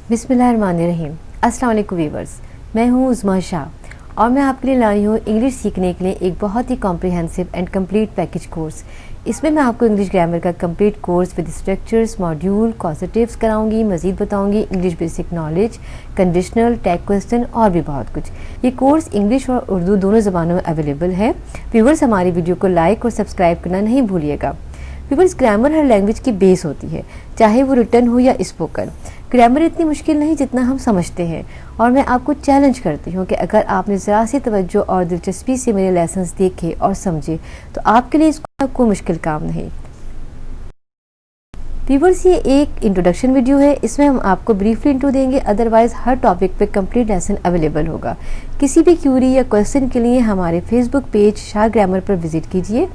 बिस्मिल्लाहिर्रहमानिर्रहीम। अस्सलाम वालेकुम व्यूअर्स, मैं हूँ उज़्मा शाह और मैं आपके लिए लाई हूँ इंग्लिश सीखने के लिए एक बहुत ही comprehensive and complete package course. इसमें मैं आपको इंग्लिश ग्रामर का complete course with structures, module, concepts कराऊंगी, मजीद बताऊंगी English basic knowledge, conditional, tag question और भी बहुत कुछ। ये कोर्स इंग्लिश और उर्दू दोनों ज़बानों में अवेलेबल है। व्यूअर्स, हमारी वीडियो को लाइक और सब्सक्राइब करना नहीं भूलिएगा। व्यूअर्स, ग्रामर हर लैंग्वेज की बेस होती है, चाहे वो रिटन हो या स्पोकन। ग्रामर इतनी मुश्किल नहीं जितना हम समझते हैं और मैं आपको चैलेंज करती हूँ कि अगर आपने ज़रा सी तवज्जो और दिलचस्पी से मेरे लेसन्स देखे और समझे तो आपके लिए इसको कोई मुश्किल काम नहीं। व्यूअर्स, ये एक इंट्रोडक्शन वीडियो है, इसमें हम आपको ब्रीफली इंट्रो देंगे, अदरवाइज हर टॉपिक पे कंप्लीट लेसन अवेलेबल होगा। किसी भी क्यूरी या क्वेश्चन के लिए हमारे फेसबुक पेज शाह ग्रामर पर विजिट कीजिए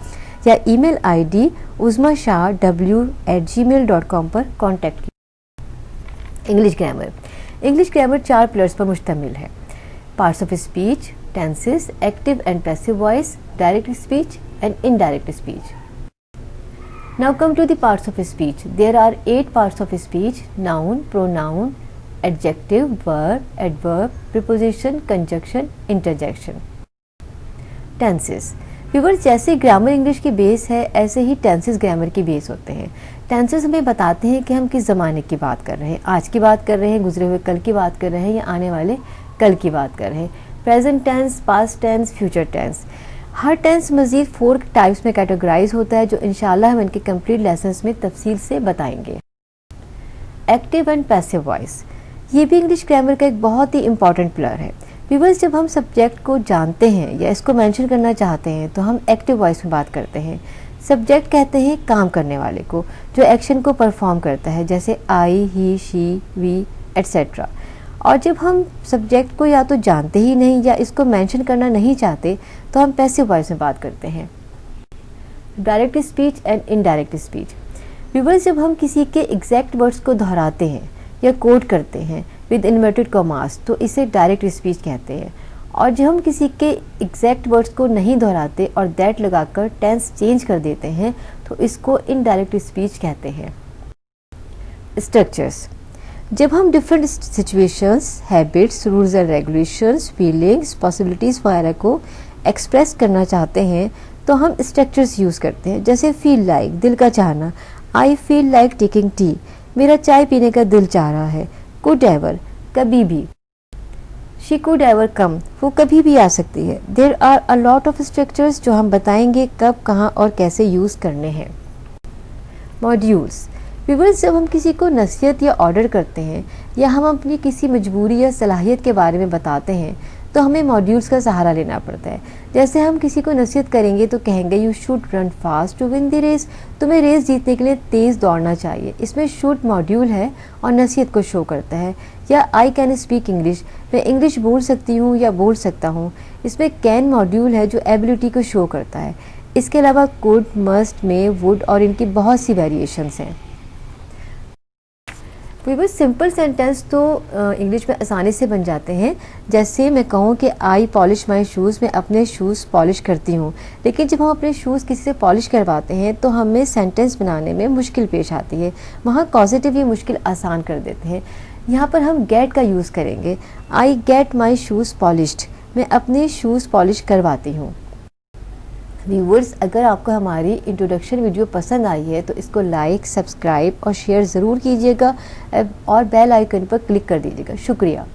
या ईमेल ID uzmashah@gmail.com पर कॉन्टैक्ट कीजिए। इंग्लिश ग्रामर 4 पिलर्स पर मुश्तमिल है: parts of speech, tenses, active and passive voice, direct speech and indirect speech. Now come to the parts of speech. There are 8 parts of speech: noun, pronoun, adjective, verb, adverb, preposition, conjunction, interjection. Tenses. Viewers, जैसे grammar English की base है ऐसे ही tenses grammar की base होते हैं। Tenses हमें बताते हैं कि हम किस ज़माने की बात कर रहे हैं, आज की बात कर रहे हैं, गुजरे हुए कल की बात कर रहे हैं या आने वाले कल की बात कर रहे हैं। Present tense, past tense, future tense. हर टेंस मज़ीद 4 टाइप्स में कैटेगराइज होता है जो इंशाल्लाह हम इनके कंप्लीट लेसन्स में तफसील से बताएंगे। एक्टिव एंड पैसिव वॉइस, ये भी इंग्लिश ग्रामर का एक बहुत ही इंपॉर्टेंट पिलर है। व्यूअर्स, जब हम सब्जेक्ट को जानते हैं या इसको मेंशन करना चाहते हैं तो हम एक्टिव वॉइस में बात करते हैं। सब्जेक्ट कहते हैं काम करने वाले को, जो एक्शन को परफॉर्म करता है, जैसे आई, ही, शी, वी एट्सेट्रा। और जब हम सब्जेक्ट को या तो जानते ही नहीं या इसको मेंशन करना नहीं चाहते तो हम पैसिव वॉइस में बात करते हैं। Direct speech and indirect speech. Viewers, जब हम किसी के एग्जैक्ट वर्ड्स को दोहराते हैं या कोट करते हैं विद इन्वर्टेड कॉमास तो इसे डायरेक्ट स्पीच कहते हैं। और जब हम किसी के एग्जैक्ट वर्ड्स को नहीं दोहराते और दैट लगाकर टेंस चेंज कर देते हैं तो इसको इनडायरेक्ट स्पीच कहते हैं। स्ट्रक्चर्स। जब हम different situations, habits, rules and regulations, feelings, possibilities वगैरह को एक्सप्रेस करना चाहते हैं तो हम स्ट्रक्चर्स यूज़ करते हैं, जैसे फील लाइक, दिल का चाहना। I feel like taking tea, मेरा चाय पीने का दिल चाह रहा है। कुड एवर, कभी भी। शी कुड एवर कम, वो कभी भी आ सकती है। There are a lot of structures जो हम बताएंगे कब, कहाँ और कैसे यूज़ करने हैं। मॉड्यूल्स। व्यूअर्स, जब हम किसी को नसीहत या ऑर्डर करते हैं या हम अपनी किसी मजबूरी या सलाहियत के बारे में बताते हैं तो हमें मॉड्यूल्स का सहारा लेना पड़ता है। जैसे हम किसी को नसीहत करेंगे तो कहेंगे you should run fast to win the race, तुम्हें रेस जीतने के लिए तेज़ दौड़ना चाहिए। इसमें शुड मॉड्यूल है और नसीहत को शो करता है। या आई कैन स्पीक इंग्लिश, मैं इंग्लिश बोल सकती हूँ या बोल सकता हूँ। इसमें कैन मॉड्यूल है जो एबिलिटी को शो करता है। इसके अलावा कुड, मस्ट, मे, वुड और इनकी बहुत सी वेरिएशंस हैं। व्यूअर्स, सिंपल सेंटेंस तो इंग्लिश में आसानी से बन जाते हैं। जैसे मैं कहूँ कि आई पॉलिश माई शूज़, मैं अपने शूज़ पॉलिश करती हूँ। लेकिन जब हम अपने शूज़ किसी से पॉलिश करवाते हैं तो हमें सेंटेंस बनाने में मुश्किल पेश आती है। वहाँ कॉजेटिव ये मुश्किल आसान कर देते हैं। यहाँ पर हम गेट का यूज़ करेंगे। I get my shoes polished, मैं अपने शूज़ पॉलिश करवाती हूँ। व्यूअर्स, अगर आपको हमारी इंट्रोडक्शन वीडियो पसंद आई है तो इसको लाइक, सब्सक्राइब और शेयर ज़रूर कीजिएगा और बेल आइकन पर क्लिक कर दीजिएगा। शुक्रिया।